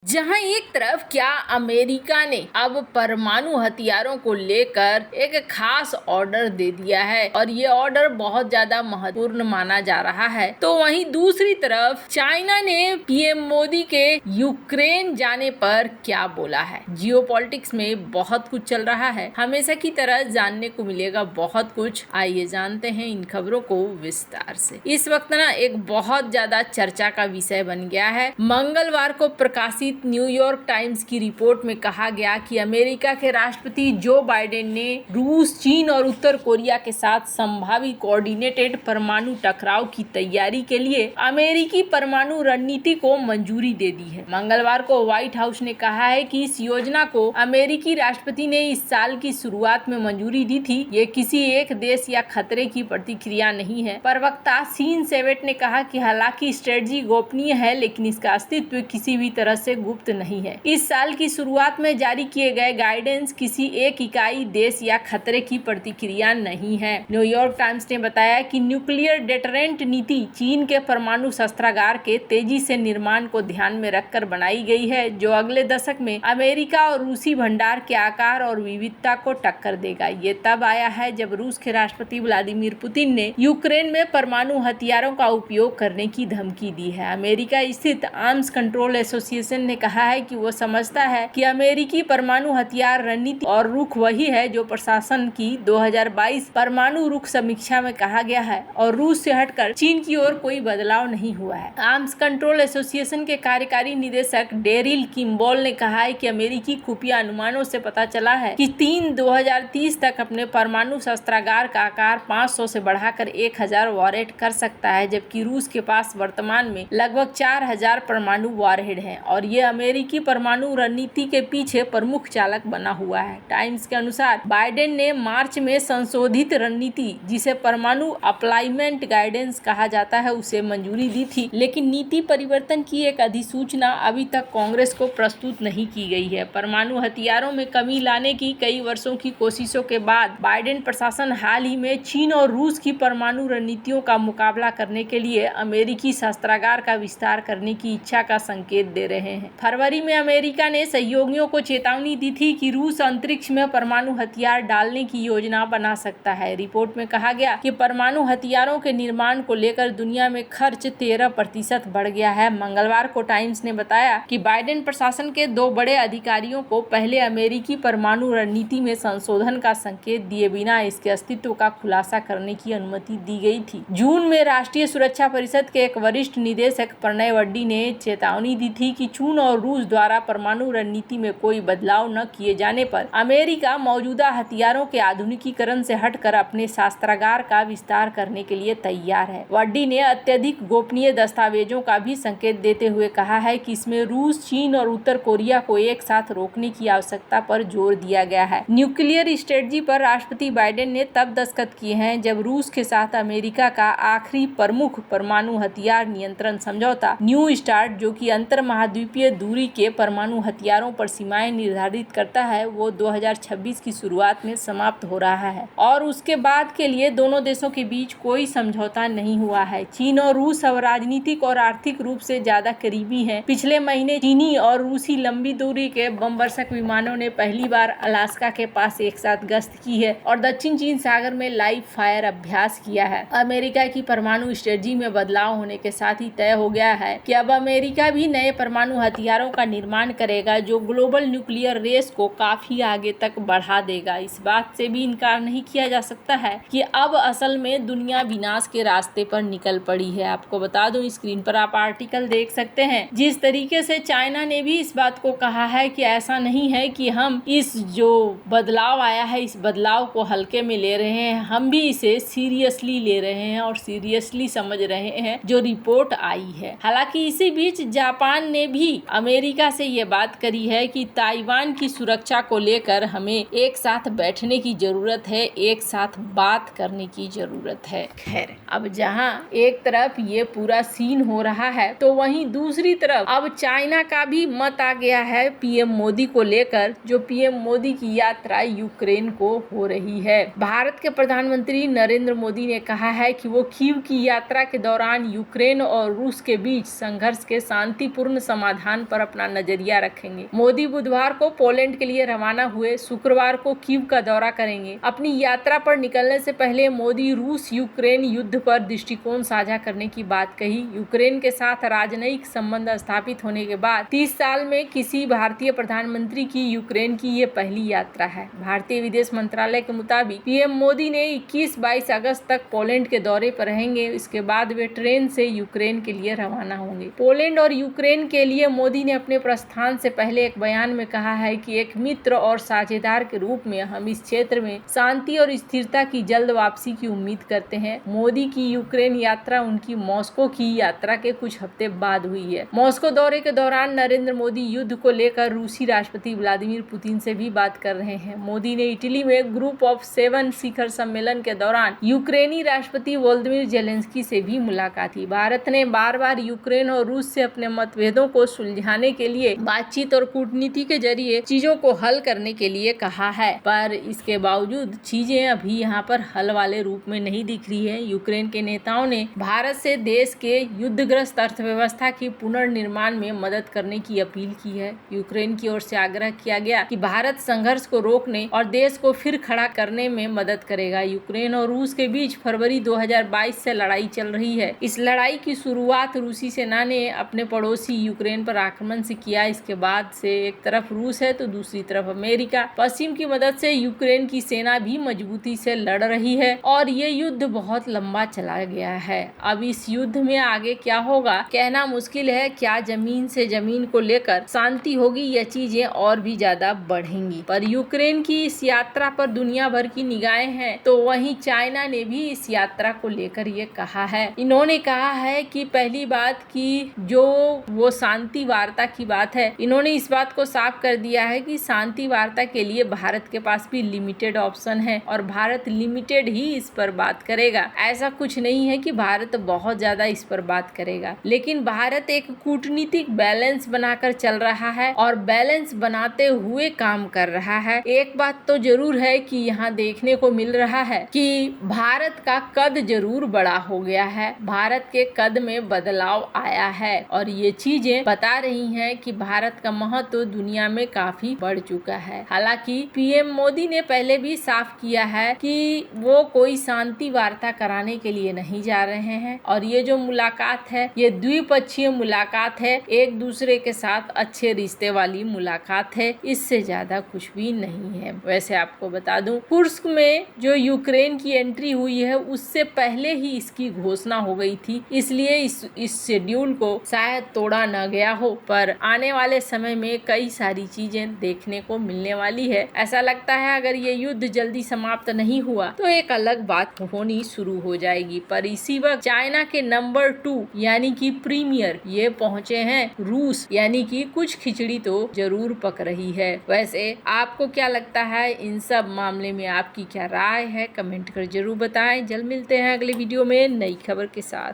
जहां एक तरफ क्या अमेरिका ने अब परमाणु हथियारों को लेकर एक खास ऑर्डर दे दिया है और ये ऑर्डर बहुत ज्यादा महत्वपूर्ण माना जा रहा है, तो वहीं दूसरी तरफ चाइना ने पीएम मोदी के यूक्रेन जाने पर क्या बोला है। जियोपॉलिटिक्स में बहुत कुछ चल रहा है, हमेशा की तरह जानने को मिलेगा बहुत कुछ। आइए जानते हैं इन खबरों को विस्तार से। इस वक्त ना एक बहुत ज्यादा चर्चा का विषय बन गया है। मंगलवार को प्रकाशित न्यूयॉर्क टाइम्स की रिपोर्ट में कहा गया कि अमेरिका के राष्ट्रपति जो बाइडेन ने रूस, चीन और उत्तर कोरिया के साथ संभावित कोऑर्डिनेटेड परमाणु टकराव की तैयारी के लिए अमेरिकी परमाणु रणनीति को मंजूरी दे दी है। मंगलवार को व्हाइट हाउस ने कहा है कि इस योजना को अमेरिकी राष्ट्रपति ने इस साल की शुरुआत में मंजूरी दी थी। ये किसी एक देश या खतरे की प्रतिक्रिया नहीं है। प्रवक्ता सीन सेवेट ने कहा कि हालांकि स्ट्रेटजी गोपनीय है, लेकिन इसका अस्तित्व किसी भी तरह से गुप्त नहीं है। इस साल की शुरुआत में जारी किए गए गाइडेंस किसी एक इकाई, देश या खतरे की प्रतिक्रिया नहीं है। न्यूयॉर्क टाइम्स ने बताया कि न्यूक्लियर डेटरेंट नीति चीन के परमाणु शस्त्रागार के तेजी से निर्माण को ध्यान में रखकर बनाई गई है, जो अगले दशक में अमेरिका और रूसी भंडार के आकार और विविधता को टक्कर देगा। ये तब आया है जब रूस के राष्ट्रपति व्लादिमीर पुतिन ने यूक्रेन में परमाणु हथियारों का उपयोग करने की धमकी दी है। अमेरिका स्थित आर्म्स कंट्रोल एसोसिएशन ने कहा है कि वो समझता है कि अमेरिकी परमाणु हथियार रणनीति और रुख वही है जो प्रशासन की 2022 परमाणु रुख समीक्षा में कहा गया है और रूस से हटकर चीन की ओर कोई बदलाव नहीं हुआ है। आर्म्स कंट्रोल एसोसिएशन के कार्यकारी निदेशक डेरिल किम्बॉल ने कहा है कि अमेरिकी खुफिया अनुमानों से पता चला है कि 2030 तक अपने परमाणु शस्त्रागार का आकार 500 से बढ़ाकर 1000 वॉरहेड कर सकता है, जबकि रूस के पास वर्तमान में लगभग 4000 परमाणु वॉरहेड हैं और ये अमेरिकी परमाणु रणनीति के पीछे प्रमुख चालक बना हुआ है। टाइम्स के अनुसार बाइडेन ने मार्च में संशोधित रणनीति, जिसे परमाणु अप्लाइमेंट गाइडेंस कहा जाता है, उसे मंजूरी दी थी, लेकिन नीति परिवर्तन की एक अधिसूचना अभी तक कांग्रेस को प्रस्तुत नहीं की गई है। परमाणु हथियारों में कमी लाने की कई वर्षों की कोशिशों के बाद बाइडेन प्रशासन हाल ही में चीन और रूस की परमाणु रणनीतियों का मुकाबला करने के लिए अमेरिकी शस्त्रागार का विस्तार करने की इच्छा का संकेत दे रहे हैं। फरवरी में अमेरिका ने सहयोगियों को चेतावनी दी थी कि रूस अंतरिक्ष में परमाणु हथियार डालने की योजना बना सकता है। रिपोर्ट में कहा गया कि परमाणु हथियारों के निर्माण को लेकर दुनिया में खर्च 13% बढ़ गया है। मंगलवार को टाइम्स ने बताया कि बाइडेन प्रशासन के 2 बड़े अधिकारियों को पहले अमेरिकी परमाणु रणनीति में संशोधन का संकेत दिए बिना इसके अस्तित्व का खुलासा करने की अनुमति दी गई थी। जून में राष्ट्रीय सुरक्षा परिषद के एक वरिष्ठ निदेशक प्रणय वड्डी ने चेतावनी दी थी कि चीन और रूस द्वारा परमाणु रणनीति में कोई बदलाव न किए जाने पर अमेरिका मौजूदा हथियारों के आधुनिकीकरण से हटकर अपने शस्त्रागार का विस्तार करने के लिए तैयार है। वड्डी ने अत्यधिक गोपनीय दस्तावेजों का भी संकेत देते हुए कहा है कि इसमें रूस, चीन और उत्तर कोरिया को एक साथ रोकने की आवश्यकता पर जोर दिया गया है। न्यूक्लियर स्ट्रेटजी पर राष्ट्रपति बाइडेन ने तब दस्तखत किए हैं जब रूस के साथ अमेरिका का आखिरी प्रमुख परमाणु हथियार नियंत्रण समझौता न्यू स्टार्ट, जो कि अंतर महाद्वीपीय दूरी के परमाणु हथियारों पर सीमाएं निर्धारित करता है, वो 2026 की शुरुआत में समाप्त हो रहा है और उसके बाद के लिए दोनों देशों के बीच कोई समझौता नहीं हुआ है। चीन और रूस अब राजनीतिक और आर्थिक रूप से ज्यादा करीबी हैं। पिछले महीने चीनी और रूसी लंबी दूरी के बमवर्षक विमानों ने पहली बार अलास्का के पास एक साथ गश्त की है और दक्षिण चीन सागर में लाइव फायर अभ्यास किया है। अमेरिका की परमाणु स्ट्रेटजी में बदलाव होने के साथ ही तय हो गया है कि अब अमेरिका भी नए परमाणु हथियारों का निर्माण करेगा, जो ग्लोबल न्यूक्लियर रेस को काफी आगे तक बढ़ा देगा। इस बात से भी इनकार नहीं किया जा सकता है कि अब असल में दुनिया विनाश के रास्ते पर निकल पड़ी है। आपको बता दूं, स्क्रीन पर आप आर्टिकल देख सकते हैं। जिस तरीके से चाइना ने भी इस बात को कहा है कि ऐसा नहीं है कि हम इस जो बदलाव आया है इस बदलाव को हल्के में ले रहे हैं, हम भी इसे सीरियसली ले रहे हैं और सीरियसली समझ रहे हैं जो रिपोर्ट आई है। हालांकि इसी बीच जापान ने भी अमेरिका से ये बात करी है कि ताइवान की सुरक्षा को लेकर हमें एक साथ बैठने की जरूरत है, एक साथ बात करने की जरूरत है। खैर, अब जहां एक तरफ ये पूरा सीन हो रहा है, तो वहीं दूसरी तरफ अब चाइना का भी मत आ गया है पीएम मोदी को लेकर, जो पीएम मोदी की यात्रा यूक्रेन को हो रही है। भारत के प्रधानमंत्री नरेंद्र मोदी ने कहा है कि वो कीव की यात्रा के दौरान यूक्रेन और रूस के बीच संघर्ष के शांतिपूर्ण समाधान समाधान पर अपना नजरिया रखेंगे। मोदी बुधवार को पोलैंड के लिए रवाना हुए, शुक्रवार को कीव का दौरा करेंगे। अपनी यात्रा पर निकलने से पहले मोदी रूस यूक्रेन युद्ध पर दृष्टिकोण साझा करने की बात कही। यूक्रेन के साथ राजनयिक संबंध स्थापित होने के बाद 30 साल में किसी भारतीय प्रधानमंत्री की यूक्रेन की ये पहली यात्रा है। भारतीय विदेश मंत्रालय के मुताबिक पीएम मोदी ने 21-22 अगस्त तक पोलैंड के दौरे पर रहेंगे। इसके बाद वे ट्रेन से यूक्रेन के लिए रवाना होंगे। पोलैंड और यूक्रेन के लिए मोदी ने अपने प्रस्थान से पहले एक बयान में कहा है कि एक मित्र और साझेदार के रूप में हम इस क्षेत्र में शांति और स्थिरता की जल्द वापसी की उम्मीद करते हैं। मोदी की यूक्रेन यात्रा उनकी मॉस्को की यात्रा के कुछ हफ्ते बाद हुई है। मॉस्को दौरे के दौरान नरेंद्र मोदी युद्ध को लेकर रूसी राष्ट्रपति व्लादिमीर पुतिन से भी बात कर रहे हैं। मोदी ने इटली में ग्रुप ऑफ 7 शिखर सम्मेलन के दौरान यूक्रेनी राष्ट्रपति वोलोदिमीर जेलेंस्की से भी मुलाकात की। भारत ने बार बार यूक्रेन और रूस से अपने मतभेदों को सुलझाने के लिए बातचीत और कूटनीति के जरिए चीजों को हल करने के लिए कहा है, पर इसके बावजूद चीजें अभी यहाँ पर हल वाले रूप में नहीं दिख रही है। यूक्रेन के नेताओं ने भारत से देश के युद्धग्रस्त अर्थव्यवस्था की पुनर्निर्माण में मदद करने की अपील की है। यूक्रेन की ओर से आग्रह किया गया कि भारत संघर्ष को रोकने और देश को फिर खड़ा करने में मदद करेगा। यूक्रेन और रूस के बीच फरवरी 2022 से लड़ाई चल रही है। इस लड़ाई की शुरुआत रूसी सेना ने अपने पड़ोसी यूक्रेन पर आक्रमण से किया। इसके बाद से एक तरफ रूस है तो दूसरी तरफ अमेरिका पश्चिम की मदद से यूक्रेन की सेना भी मजबूती से लड़ रही है और ये युद्ध बहुत लंबा चला गया है। अब इस युद्ध में आगे क्या होगा कहना मुश्किल है। क्या जमीन से जमीन को लेकर शांति होगी या चीजें और भी ज्यादा बढ़ेंगी। पर यूक्रेन की इस यात्रा पर दुनिया भर की निगाहें हैं, तो वहीं चाइना ने भी इस यात्रा को लेकर ये कहा है। इन्होंने कहा है कि पहली बात की जो वो शांति वार्ता की बात है, इन्होंने इस बात को साफ कर दिया है कि शांति वार्ता के लिए भारत के पास भी लिमिटेड ऑप्शन है और भारत लिमिटेड ही इस पर बात करेगा। ऐसा कुछ नहीं है कि भारत बहुत ज्यादा इस पर बात करेगा, लेकिन भारत एक कूटनीतिक बैलेंस बनाकर चल रहा है और बैलेंस बनाते हुए काम कर रहा है। एक बात तो जरूर है कि यहाँ देखने को मिल रहा है कि भारत का कद जरूर बड़ा हो गया है, भारत के कद में बदलाव आया है और ये चीजें बता रही हैं कि भारत का महत्व दुनिया में काफी बढ़ चुका है। हालांकि पीएम मोदी ने पहले भी साफ किया है कि वो कोई शांति वार्ता कराने के लिए नहीं जा रहे हैं और ये जो मुलाकात है ये द्विपक्षीय मुलाकात है, एक दूसरे के साथ अच्छे रिश्ते वाली मुलाकात है, इससे ज्यादा कुछ भी नहीं है। वैसे आपको बता दूं, कुर्स्क में जो यूक्रेन की एंट्री हुई है उससे पहले ही इसकी घोषणा हो गई थी, इसलिए इस शेड्यूल को शायद तोड़ा न गया हो, पर आने वाले समय में कई सारी चीजें देखने को मिलने वाली है। ऐसा लगता है अगर ये युद्ध जल्दी समाप्त नहीं हुआ तो एक अलग बात होनी शुरू हो जाएगी। पर इसी वक्त चाइना के नंबर 2 यानी कि प्रीमियर ये पहुंचे हैं रूस, यानी कि कुछ खिचड़ी तो जरूर पक रही है। वैसे आपको क्या लगता है इन सब मामले में, आपकी क्या राय है, कमेंट कर जरूर बताएं। जल्द मिलते हैं अगले वीडियो में नई खबर के साथ।